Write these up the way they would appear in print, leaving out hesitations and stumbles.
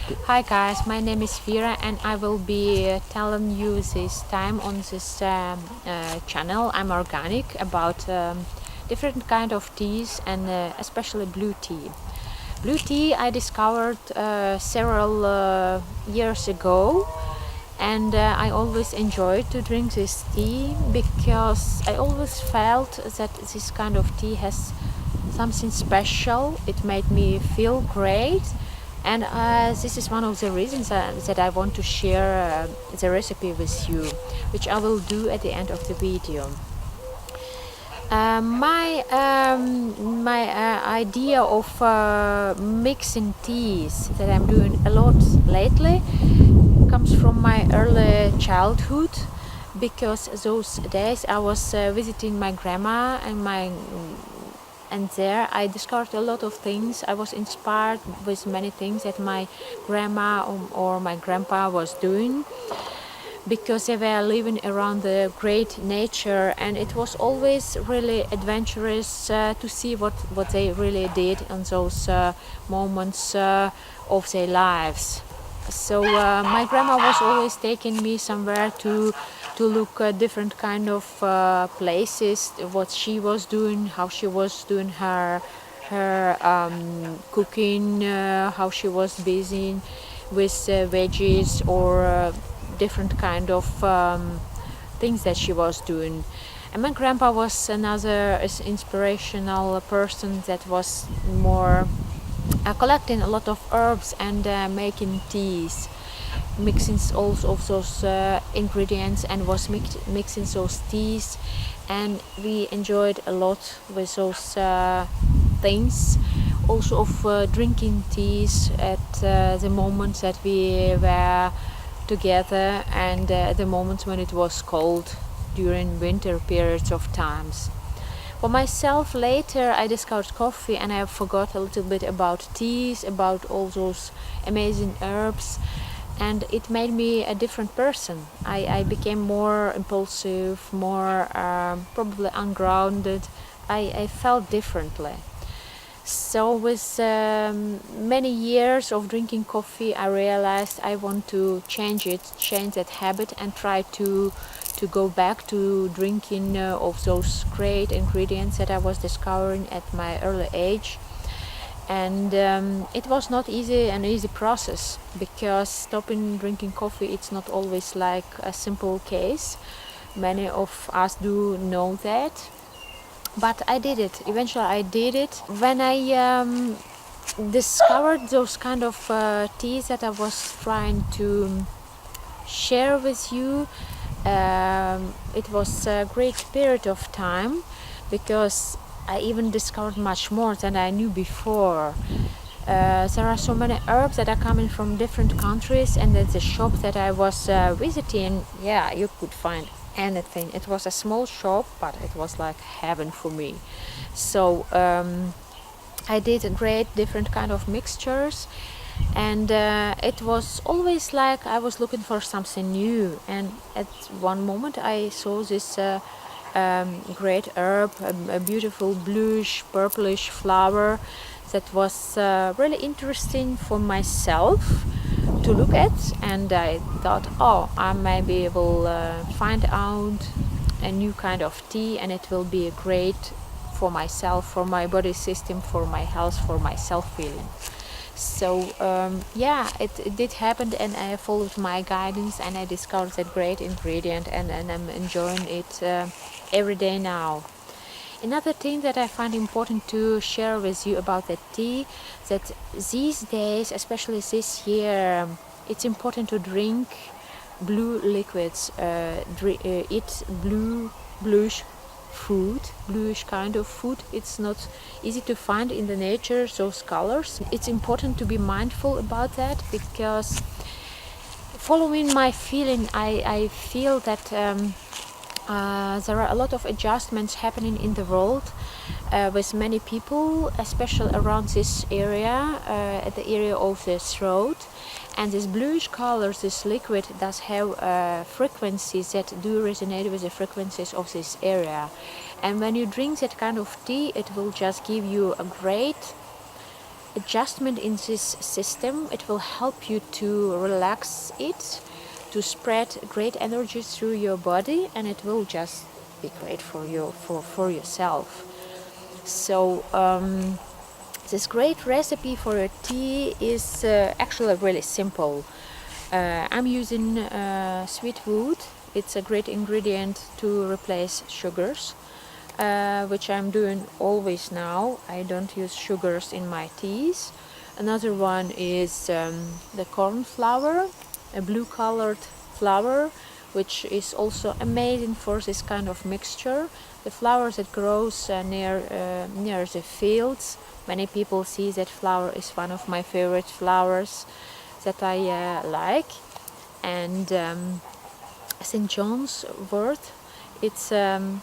Hi guys, my name is Vera and I will be telling you this time on this channel. I'm organic about different kind of teas and especially blue tea. Blue tea I discovered several years ago, and I always enjoyed to drink this tea because I always felt that this kind of tea has something special. It made me feel great, and this is one of the reasons that I want to share the recipe with you, which I will do at the end of the video. My idea of mixing teas that I'm doing a lot lately comes from my early childhood, because those days I was visiting my grandma and there I discovered a lot of things. I was inspired with many things that my grandma or my grandpa was doing, because they were living around the great nature, and it was always really adventurous to see what they really did in those moments of their lives. So my grandma was always taking me somewhere to look at different kind of places, what she was doing, how she was doing her cooking, how she was busy with veggies or different kind of things that she was doing. And my grandpa was another inspirational person that was more collecting a lot of herbs and making teas, mixing all of those ingredients, and was mixing those teas, and we enjoyed a lot with those things. Also of drinking teas at the moments that we were together, and the moments when it was cold during winter periods of times. For myself, later I discovered coffee and I forgot a little bit about teas, about all those amazing herbs, and it made me a different person. I became more impulsive, more probably ungrounded. I felt differently. So with many years of drinking coffee, I realized I want to change that habit, and try to go back to drinking of those great ingredients that I was discovering at my early age. And it was not an easy process, because stopping drinking coffee, it's not always like a simple case. Many of us do know that. But I did it. Eventually I did it. When I discovered those kind of teas that I was trying to share with you, it was a great period of time, because I even discovered much more than I knew before. There are so many herbs that are coming from different countries, and at the shop that I was visiting, yeah, you could find anything. It was a small shop, but it was like heaven for me. So I did a great different kind of mixtures, and it was always like I was looking for something new. And at one moment I saw this great herb, a beautiful bluish purplish flower that was really interesting for myself to look at, and I thought, oh, I maybe will find out a new kind of tea, and it will be great for myself, for my body system, for my health, for my self-feeling. So yeah, it did happen, and I followed my guidance, and I discovered that great ingredient, and I'm enjoying it every day now. Another thing that I find important to share with you about the tea, that these days, especially this year, it's important to drink blue liquids, eat bluish food, bluish kind of food. It's not easy to find in the nature those colors. It's important to be mindful about that, because following my feeling, I feel that there are a lot of adjustments happening in the world with many people, especially around this area, at the area of the throat. And this bluish color, this liquid, does have frequencies that do resonate with the frequencies of this area. And when you drink that kind of tea, it will just give you a great adjustment in this system. It will help you to relax it, to spread great energy through your body, and it will just be great for you, for yourself. So this great recipe for a tea is actually really simple. I'm using sweet wood. It's a great ingredient to replace sugars, which I'm doing always now. I don't use sugars in my teas. Another one is the corn flour, a blue colored flour, which is also amazing for this kind of mixture. The flour that grows near the fields. Many people see that flour is one of my favorite flowers that I like. And St. John's wort, it's a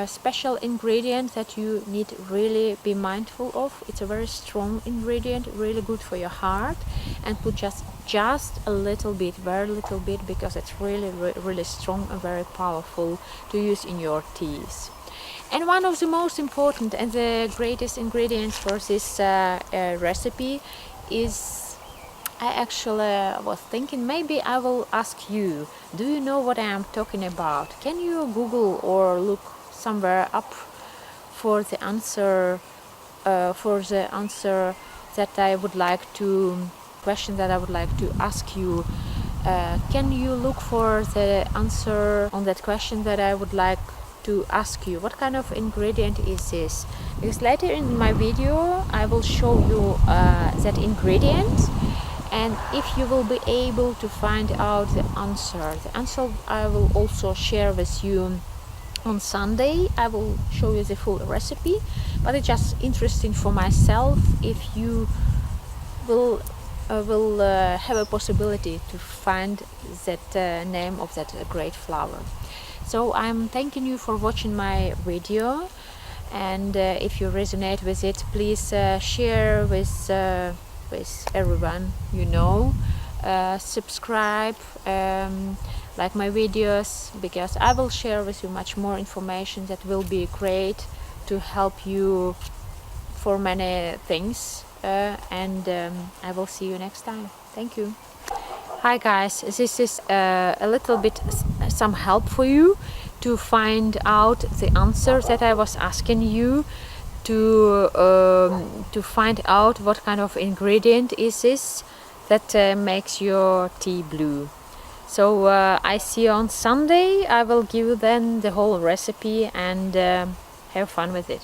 special ingredient that you need really be mindful of. It's a very strong ingredient, really good for your heart, and put just a little bit, very little bit, because it's really strong and very powerful to use in your teas. And one of the most important and the greatest ingredients for this recipe is, I actually was thinking maybe I will ask you, do you know what I am talking about? Can you Google or look somewhere up for the answer that I would like to question that I would like to ask you? Can you look for the answer on that question that I would like to ask you? What kind of ingredient is this? Because later in my video I will show you that ingredient, and if you will be able to find out the answer I will also share with you on Sunday. I will show you the full recipe, but it's just interesting for myself if you will have a possibility to find that name of that great flower. So I'm thanking you for watching my video, and if you resonate with it, please share with everyone you know. Subscribe, like my videos, because I will share with you much more information that will be great to help you for many things, and I will see you next time. Thank you. Hi guys, this is a little bit some help for you to find out the answer that I was asking you, to find out what kind of ingredient is this that makes your tea blue. So I see you on Sunday. I will give you then the whole recipe, and have fun with it.